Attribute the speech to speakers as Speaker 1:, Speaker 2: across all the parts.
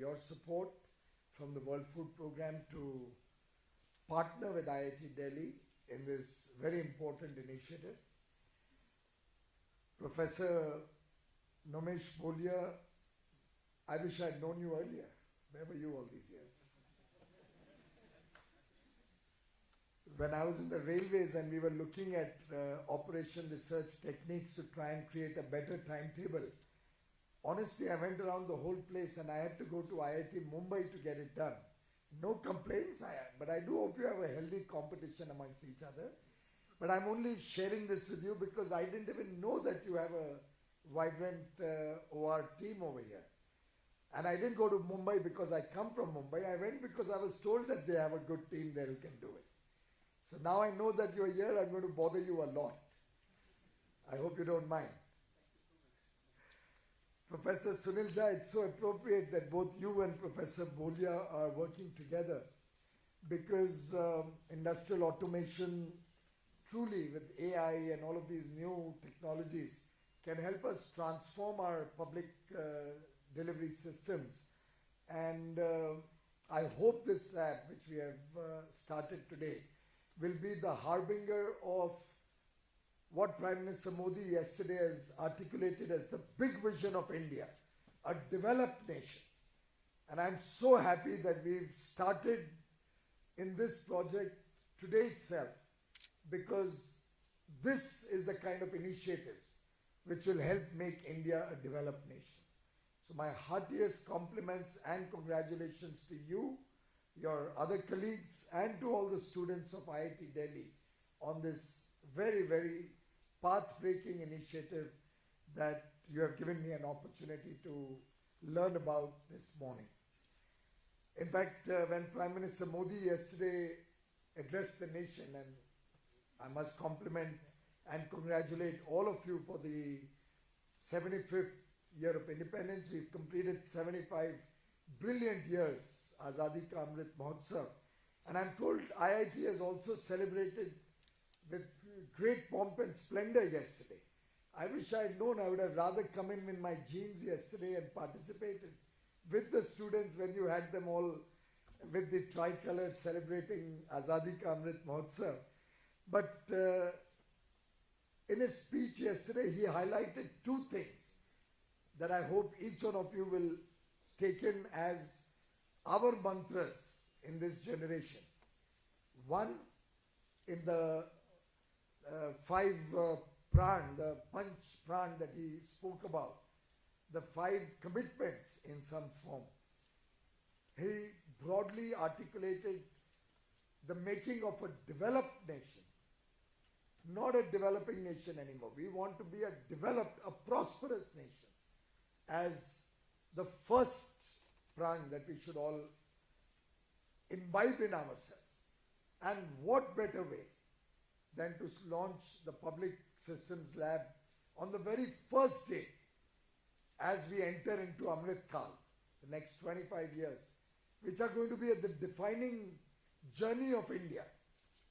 Speaker 1: your support from the World Food Programme to partner with IIT Delhi in this very important initiative. Professor Nomesh Bolia, I wish I'd known you earlier. Where were you all these years? When I was in the railways and we were looking at operation research techniques to try and create a better timetable, honestly, I went around the whole place and I had to go to IIT Mumbai to get it done. No complaints, but I do hope you have a healthy competition amongst each other. But I'm only sharing this with you because I didn't even know that you have a vibrant OR team over here. And I didn't go to Mumbai because I come from Mumbai. I went because I was told that they have a good team there who can do it. So now I know that you're here, I'm going to bother you a lot. I hope you don't mind. Professor Sunil Jha, it's so appropriate that both you and Professor Bolia are working together because industrial automation, truly with AI and all of these new technologies, can help us transform our public delivery systems. And I hope this lab, which we have started today, will be the harbinger of what Prime Minister Modi yesterday has articulated as the big vision of India, a developed nation. And I'm so happy that we've started in this project today itself, because this is the kind of initiatives which will help make India a developed nation. So my heartiest compliments and congratulations to you, your other colleagues, and to all the students of IIT Delhi on this very, very path-breaking initiative that you have given me an opportunity to learn about this morning. In fact, when Prime Minister Modi yesterday addressed the nation, and I must compliment and congratulate all of you for the 75th year of independence. We've completed 75 brilliant years, Azadi Ka Amrit Mahotsav. And I'm told IIT has also celebrated with great pomp and splendor yesterday. I wish I had known. I would have rather come in my jeans yesterday and participated with the students when you had them all with the tricolor celebrating Azadi Ka Amrit Mahotsav. But in his speech yesterday, he highlighted two things that I hope each one of you will take in as our mantras in this generation. One, in the five pran, the panch pran that he spoke about, the 5 commitments in some form. He broadly articulated the making of a developed nation, not a developing nation anymore. We want to be a developed, a prosperous nation as the first pran that we should all imbibe in ourselves. And what better way than to launch the Public Systems Lab on the very first day as we enter into Amrit Kal, the next 25 years, which are going to be the defining journey of India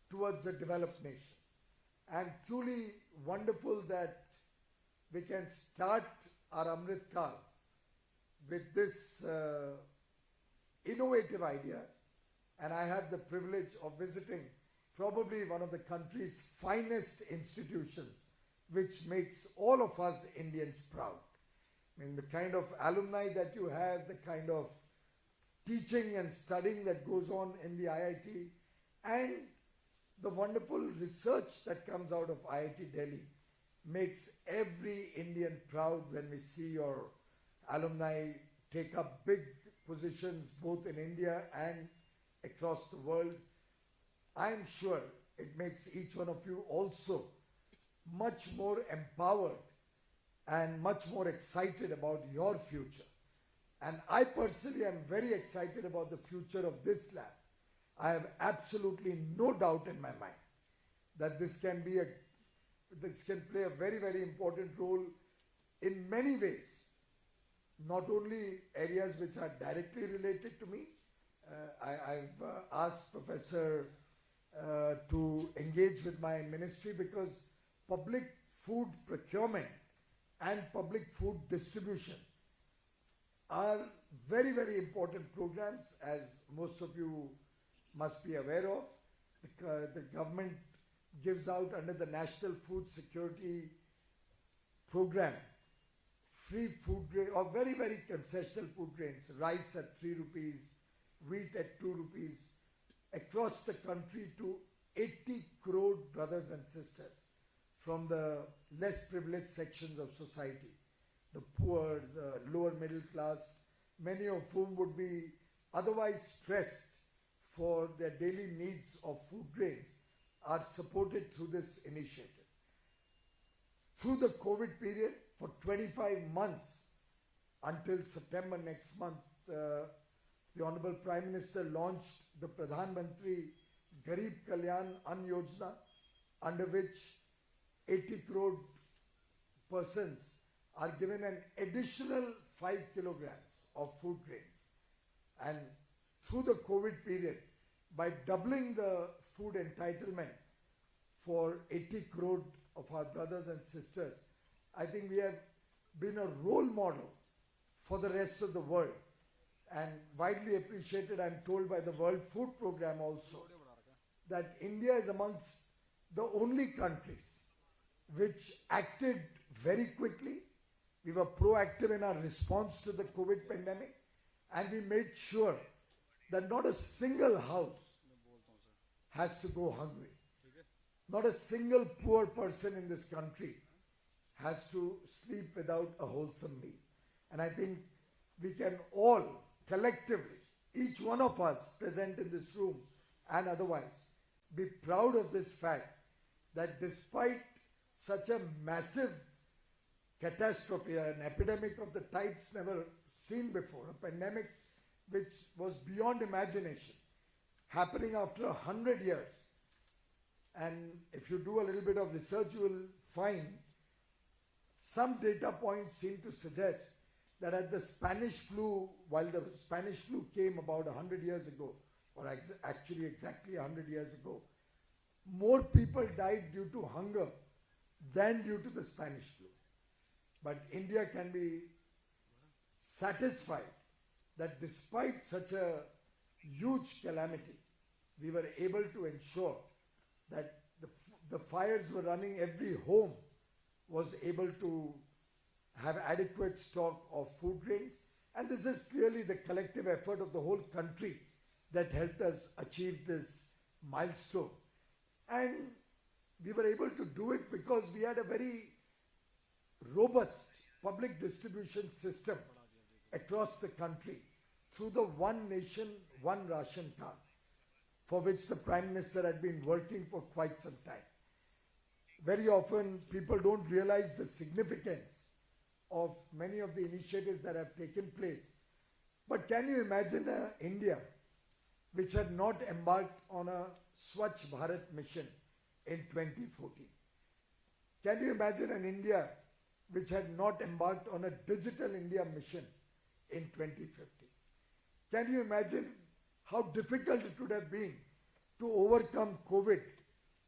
Speaker 1: towards a developed nation. And truly wonderful that we can start our Amrit Kal with this innovative idea. And I have the privilege of visiting probably one of the country's finest institutions, which makes all of us Indians proud. I mean, the kind of alumni that you have, the kind of teaching and studying that goes on in the IIT, and the wonderful research that comes out of IIT Delhi makes every Indian proud when we see your alumni take up big positions both in India and across the world. I am sure it makes each one of you also much more empowered and much more excited about your future. And I personally am very excited about the future of this lab. I have absolutely no doubt in my mind that this can play a very, very important role in many ways. Not only areas which are directly related to me. I've asked Professor to engage with my ministry because public food procurement and public food distribution are very, very important programs, as most of you must be aware of. The government gives out under the National Food Security Program free food grain or very, very concessional food grains, rice at 3 rupees, wheat at 2 rupees, across the country to 80 crore brothers and sisters from the less privileged sections of society, the poor, the lower middle class, many of whom would be otherwise stressed for their daily needs of food grains, are supported through this initiative. Through the COVID period, for 25 months, until September next month, the Honorable Prime Minister launched the Pradhan Mantri Garib Kalyan Ann Yojana, under which 80 crore persons are given an additional 5 kilograms of food grains. And through the COVID period, by doubling the food entitlement for 80 crore of our brothers and sisters, I think we have been a role model for the rest of the world, and widely appreciated, I'm told, by the World Food Program also, that India is amongst the only countries which acted very quickly. We were proactive in our response to the COVID pandemic, and we made sure that not a single house has to go hungry. Not a single poor person in this country has to sleep without a wholesome meal. And I think we can all collectively, each one of us present in this room and otherwise, be proud of this fact that despite such a massive catastrophe, an epidemic of the types never seen before, a pandemic which was beyond imagination, happening after 100 years. And if you do a little bit of research, you will find some data points seem to suggest that at the Spanish flu, while the Spanish flu came about 100 years ago, or actually exactly 100 years ago, more people died due to hunger than due to the Spanish flu. But India can be satisfied that despite such a huge calamity, we were able to ensure that the fires were running, every home was able to have adequate stock of food grains. And this is clearly the collective effort of the whole country that helped us achieve this milestone. And we were able to do it because we had a very robust public distribution system across the country through the One Nation, One Ration card, for which the Prime Minister had been working for quite some time. Very often people don't realize the significance of many of the initiatives that have taken place. But can you imagine India which had not embarked on a Swachh Bharat mission in 2014? Can you imagine an India which had not embarked on a Digital India mission in 2015? Can you imagine how difficult it would have been to overcome COVID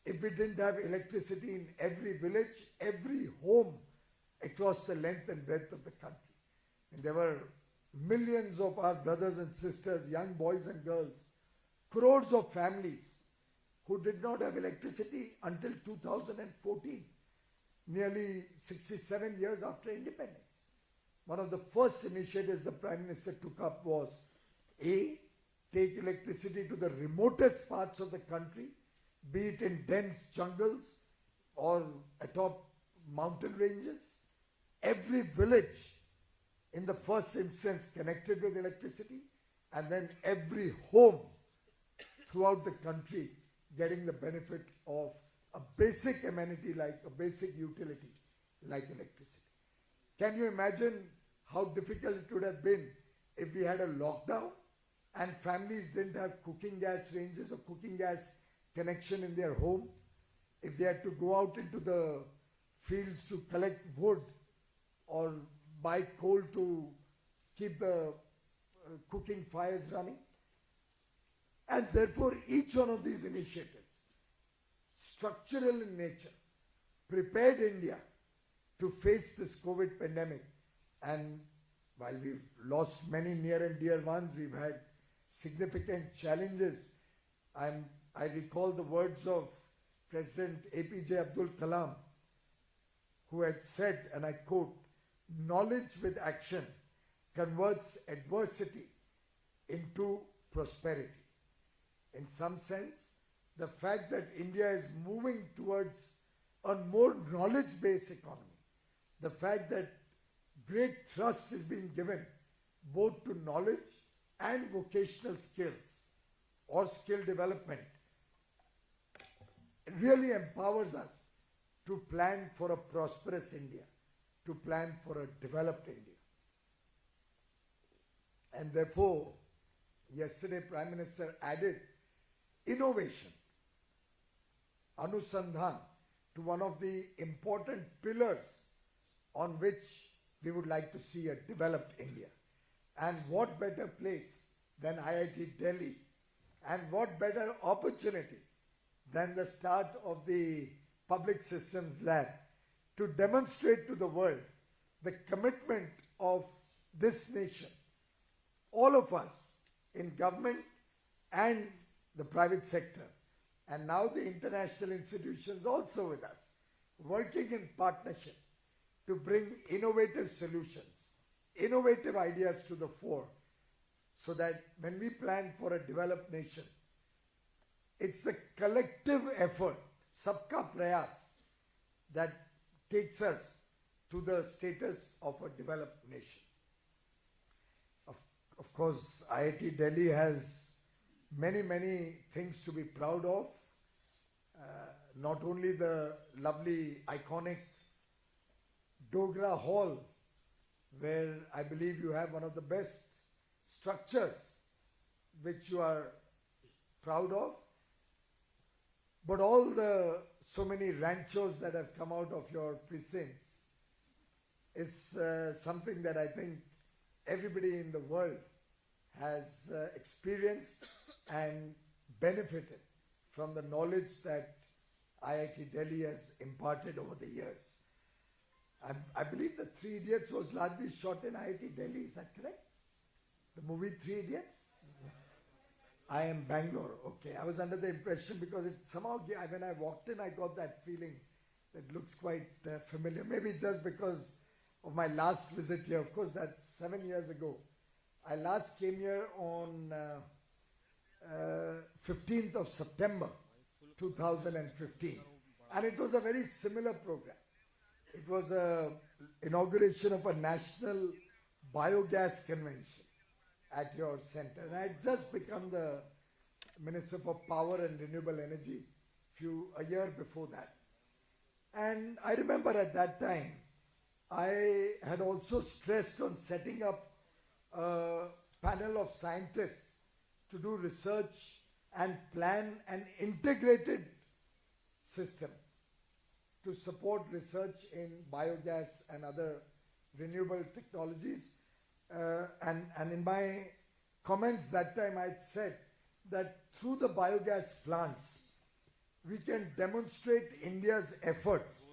Speaker 1: if we didn't have electricity in every village, every home across the length and breadth of the country? And there were millions of our brothers and sisters, young boys and girls, crores of families who did not have electricity until 2014, nearly 67 years after independence. One of the first initiatives the Prime Minister took up was A, take electricity to the remotest parts of the country, be it in dense jungles or atop mountain ranges. Every village in the first instance connected with electricity, and then every home throughout the country getting the benefit of a basic amenity, like a basic utility like electricity. Can you imagine how difficult it would have been if we had a lockdown and families didn't have cooking gas ranges or cooking gas connection in their home? If they had to go out into the fields to collect wood or buy coal to keep the cooking fires running? And therefore, each one of these initiatives, structural in nature, prepared India to face this COVID pandemic. And while we've lost many near and dear ones, we've had significant challenges. I recall the words of President APJ Abdul Kalam, who had said, and I quote, "Knowledge with action converts adversity into prosperity." In some sense, the fact that India is moving towards a more knowledge-based economy, the fact that great thrust is being given both to knowledge and vocational skills or skill development, it really empowers us to plan for a prosperous India, to plan for a developed India. And therefore, yesterday Prime Minister added innovation, Anusandhan, to one of the important pillars on which we would like to see a developed India. And what better place than IIT Delhi, and what better opportunity than the start of the Public Systems Lab to demonstrate to the world the commitment of this nation, all of us in government and the private sector, and now the international institutions also with us, working in partnership to bring innovative solutions, innovative ideas to the fore, so that when we plan for a developed nation, it's the collective effort, sabka prayas, that takes us to the status of a developed nation. Of course, IIT Delhi has many things to be proud of. Not only the lovely, iconic Dogra Hall, where I believe you have one of the best structures which you are proud of, but all the so many ranchos that have come out of your precincts is something that I think everybody in the world has experienced and benefited from the knowledge that IIT Delhi has imparted over the years. I believe the Three Idiots was largely shot in IIT Delhi, is that correct? The movie Three Idiots? I am Bangalore, okay. I was under the impression because it somehow, when I walked in, I got that feeling that looks quite familiar. Maybe just because of my last visit here. Of course, that's 7 years ago. I last came here on 15th of September 2015. And it was a very similar program. It was an inauguration of a national biogas convention at your center. And I had just become the Minister for Power and Renewable Energy a year before that. And I remember at that time, I had also stressed on setting up a panel of scientists to do research and plan an integrated system to support research in biogas and other renewable technologies. And in my comments that time, I said that through the biogas plants, we can demonstrate India's efforts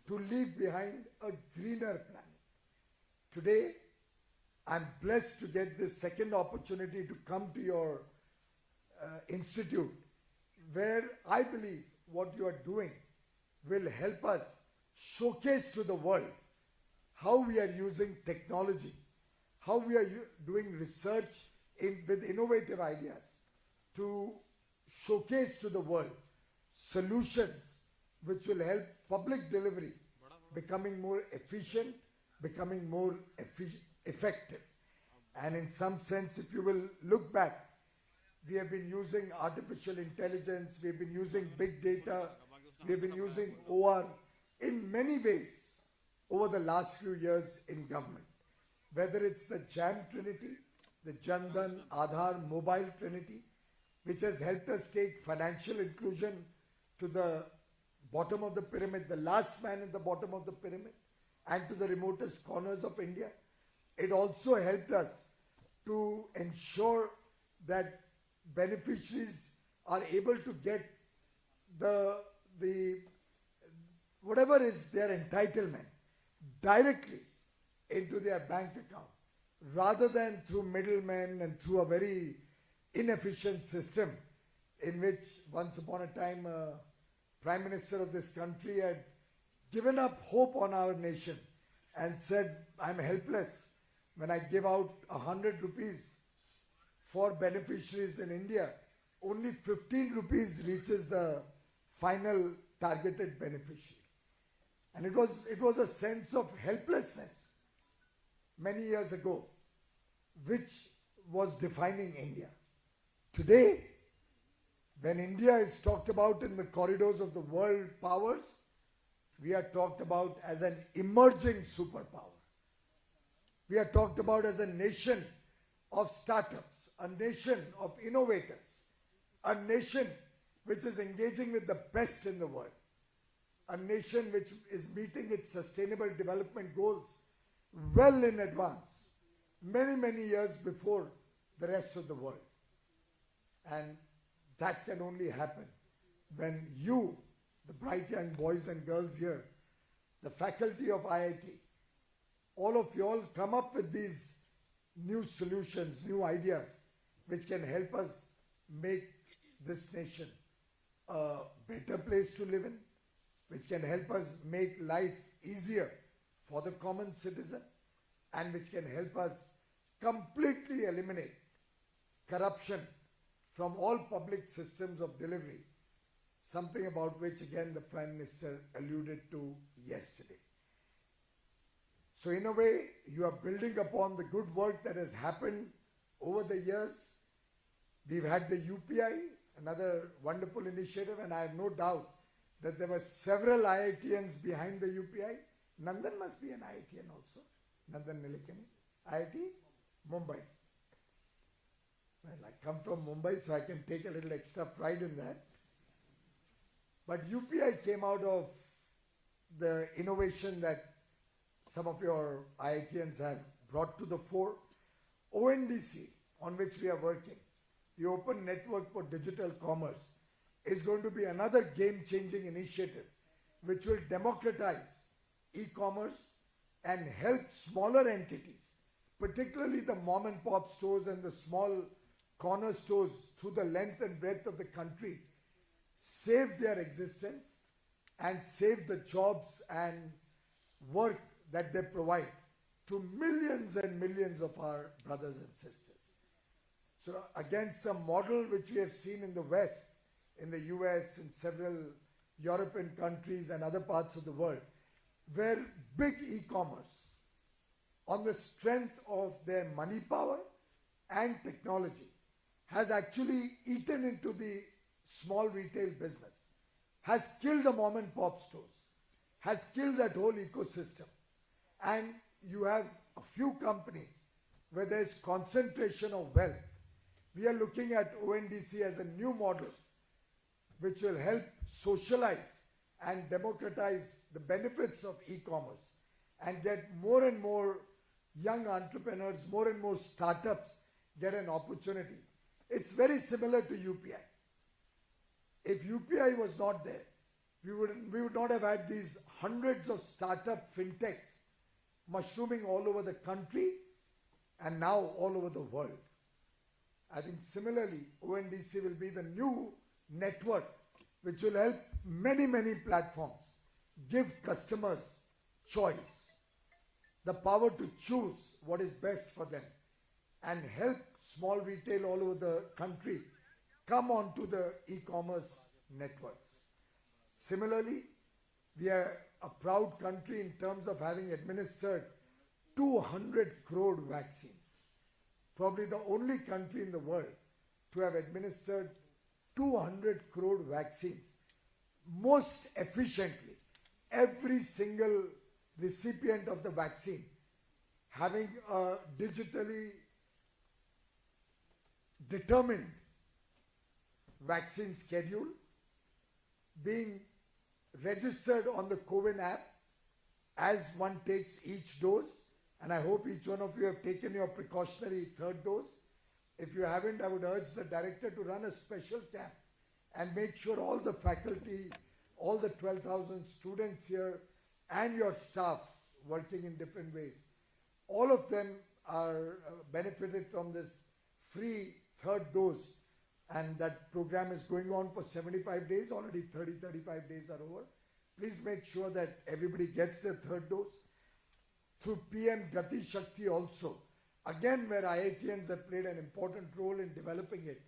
Speaker 1: to leave behind a greener planet. Today, I'm blessed to get this second opportunity to come to your institute, where I believe what you are doing will help us showcase to the world how we are using technology, how we are doing research with innovative ideas to showcase to the world solutions which will help public delivery becoming more efficient, becoming more effective. And in some sense, if you will look back, we have been using artificial intelligence, we have been using big data, we have been using OR in many ways over the last few years in government. Whether it's the JAM Trinity, the Jan Dhan Aadhaar Mobile Trinity, which has helped us take financial inclusion to the bottom of the pyramid, the last man in the bottom of the pyramid, and to the remotest corners of India. It also helped us to ensure that beneficiaries are able to get the whatever is their entitlement directly into their bank account, rather than through middlemen and through a very inefficient system in which once upon a time Prime Minister of this country had given up hope on our nation and said, I'm helpless when I give out 100 rupees for beneficiaries in India. Only 15 rupees reaches the final targeted beneficiary. And it was a sense of helplessness many years ago, which was defining India. Today, when India is talked about in the corridors of the world powers, we are talked about as an emerging superpower. We are talked about as a nation of startups, a nation of innovators, a nation which is engaging with the best in the world, a nation which is meeting its sustainable development goals well in advance, many, many years before the rest of the world. And that can only happen when you, the bright young boys and girls here, the faculty of IIT, all of you all come up with these new solutions, new ideas, which can help us make this nation a better place to live in, which can help us make life easier for the common citizen, and which can help us completely eliminate corruption from all public systems of delivery, something about which again the Prime Minister alluded to yesterday. So in a way, you are building upon the good work that has happened over the years. We've had the UPI, another wonderful initiative, and I have no doubt that there were several IITians behind the UPI. Nandan must be an IITian also. Nandan Nilekani. IIT? Mumbai. Well, I come from Mumbai, so I can take a little extra pride in that. But UPI came out of the innovation that some of your IITians have brought to the fore. ONDC, on which we are working, the Open Network for Digital Commerce, is going to be another game-changing initiative which will democratize e-commerce and help smaller entities, particularly the mom and pop stores and the small corner stores through the length and breadth of the country, save their existence and save the jobs and work that they provide to millions and millions of our brothers and sisters. So against a model which we have seen in the West, in the US, in several European countries and other parts of the world, where big e-commerce, on the strength of their money power and technology, has actually eaten into the small retail business, has killed the mom and pop stores, has killed that whole ecosystem. And you have a few companies where there is concentration of wealth. We are looking at ONDC as a new model which will help socialize and democratize the benefits of e-commerce and get more and more young entrepreneurs, more and more startups get an opportunity. It's very similar to UPI. If UPI was not there, we would not have had these hundreds of startup fintechs mushrooming all over the country and now all over the world. I think similarly, ONDC will be the new network which will help many, many platforms give customers choice, the power to choose what is best for them, and help small retail all over the country come onto the e-commerce networks. Similarly, we are a proud country in terms of having administered 200 crore vaccines. Probably the only country in the world to have administered 200 crore vaccines most efficiently. Every single recipient of the vaccine having a digitally determined vaccine schedule, being registered on the CoWIN app as one takes each dose, and I hope each one of you have taken your precautionary third dose. If you haven't, I would urge the director to run a special camp and make sure all the faculty, all the 12,000 students here and your staff working in different ways, all of them are benefited from this free third dose, and that program is going on for 75 days. Already 35 days are over. Please make sure that everybody gets their third dose. Through PM Gati Shakti also, again where IITians have played an important role in developing it,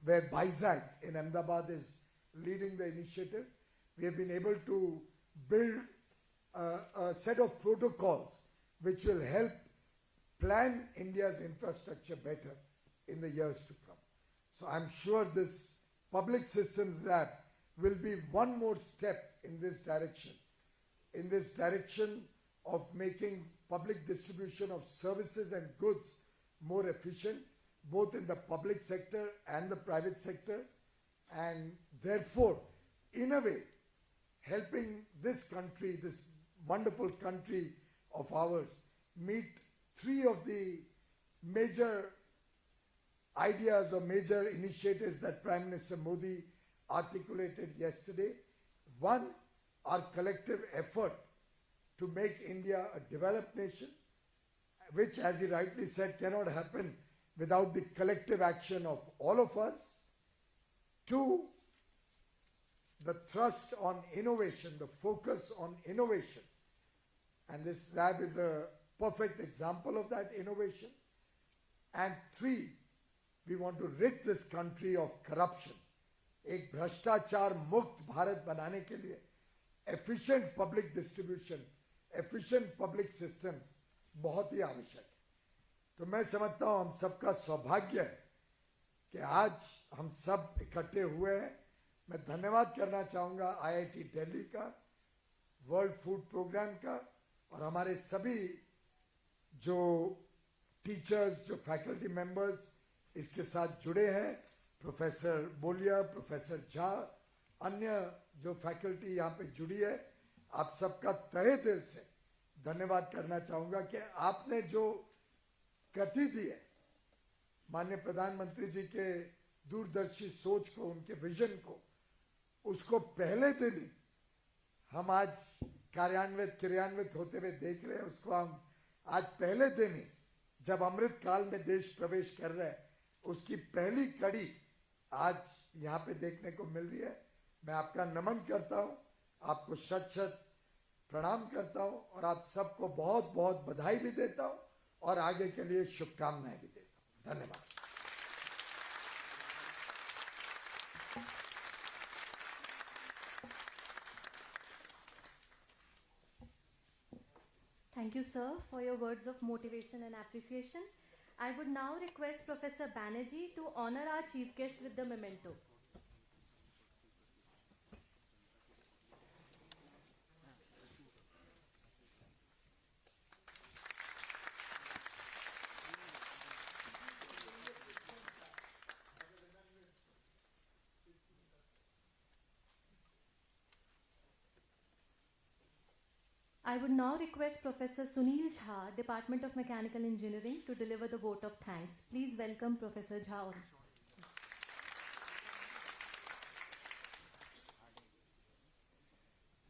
Speaker 1: where BISAC in Ahmedabad is leading the initiative. We have been able to build a set of protocols which will help plan India's infrastructure better in the years to come. So I'm sure this public systems lab will be one more step in this direction of making public distribution of services and goods more efficient, both in the public sector and the private sector, and therefore, in a way, helping this country, this wonderful country of ours, meet three of the major ideas or major initiatives that Prime Minister Modi articulated yesterday. One, our collective effort to make India a developed nation, which, as he rightly said, cannot happen without the collective action of all of us. Two, the thrust on innovation, the focus on innovation. And this lab is a perfect example of that innovation. And three, we want to rid this country of corruption. एक भ्रष्टाचार मुक्त भारत बनाने के लिए efficient public distribution, efficient public systems बहुत ही आवश्यक है। तो मैं समझता हूँ हम सबका सौभाग्य है कि आज हम सब इकट्ठे हुए हैं। मैं धन्यवाद करना चाहूँगा IIT दिल्ली का, वर्ल्ड फूड प्रोग्राम का, और हमारे सभी जो टीचर्स, जो फैकल्टी मेंबर्स इसके साथ जुड़े हैं, प्रोफेसर बोलिया, प्रोफेसर झा, अन्य जो फैकल्टी यहाँ पे जुड़ी है, आप सबका तहे दिल से धन्यवाद करना चाहूँगा कि आपने जो गति दी है माननीय प्रधानमंत्री जी के दूरदर्शी सोच को, उनके विजन को, उसको पहले दिन ही हम आज क्रियान्वित होते हुए देख रहे हैं। उसको हम आज पहले दिन ही, जब अमृत काल में देश प्रवेश कर रहे हैं, उसकी पहली कड़ी आज यहाँ पे देखने को मिल रही है। मैं आपका नमन करता हूँ, आपको शत शत प्रणाम करता हूँ, और आप सबको बहुत बहुत बधाई भी देता हूँ और आगे के लिए शुभकामनाएं भी देता हूँ। धन्यवाद।
Speaker 2: Thank you, sir, for your words of motivation and appreciation. I would now request Professor Banerjee to honor our chief guest with the memento. I would now request Professor Sunil Jha, Department of Mechanical Engineering, to deliver the vote of thanks. Please welcome Professor Jha.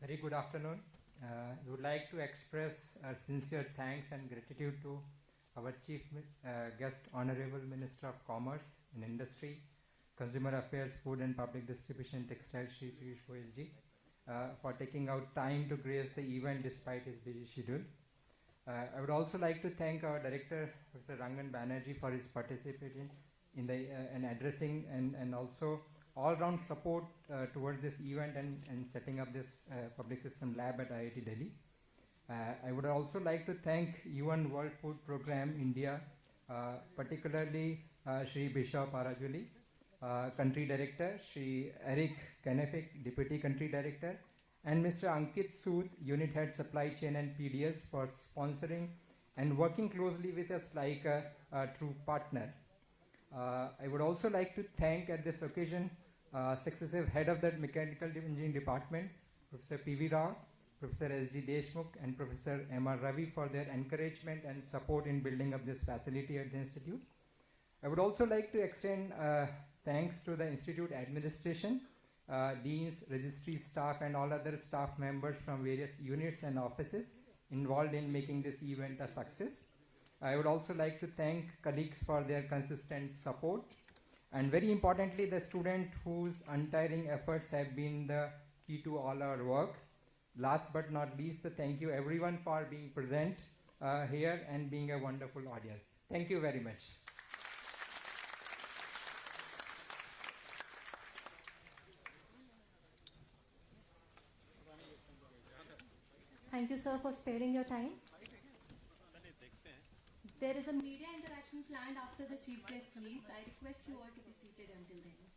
Speaker 3: Very good afternoon. We would like to express our sincere thanks and gratitude to our Chief Guest, Honorable Minister of Commerce and Industry, Consumer Affairs, Food and Public Distribution, Textiles, Shri Piyush Goyal ji, for taking out time to grace the event despite his busy schedule. I would also like to thank our director, Professor Rangan Banerjee, for his participation in the and addressing and also all-round support towards this event and setting up this public system lab at IIT Delhi. I would also like to thank UN World Food Program India, particularly Shri Bishop Arajuli, Country Director, Shri Eric Kenefik, Deputy Country Director, and Mr. Ankit Sood, Unit Head Supply Chain and PDS, for sponsoring and working closely with us like a true partner. I would also like to thank at this occasion successive Head of the Mechanical Engineering Department, Professor P.V. Rao, Professor S.G. Deshmukh, and Professor M.R. Ravi for their encouragement and support in building up this facility at the Institute. I would also like to extend thanks to the Institute administration, deans, registry staff, and all other staff members from various units and offices involved in making this event a success. I would also like to thank colleagues for their consistent support, and very importantly, the student whose untiring efforts have been the key to all our work. Last but not least, thank you everyone for being present here and being a wonderful audience. Thank you very much.
Speaker 2: Thank you, sir, for sparing your time. There is a media interaction planned after the chief guest leaves. I request you all to be seated until then.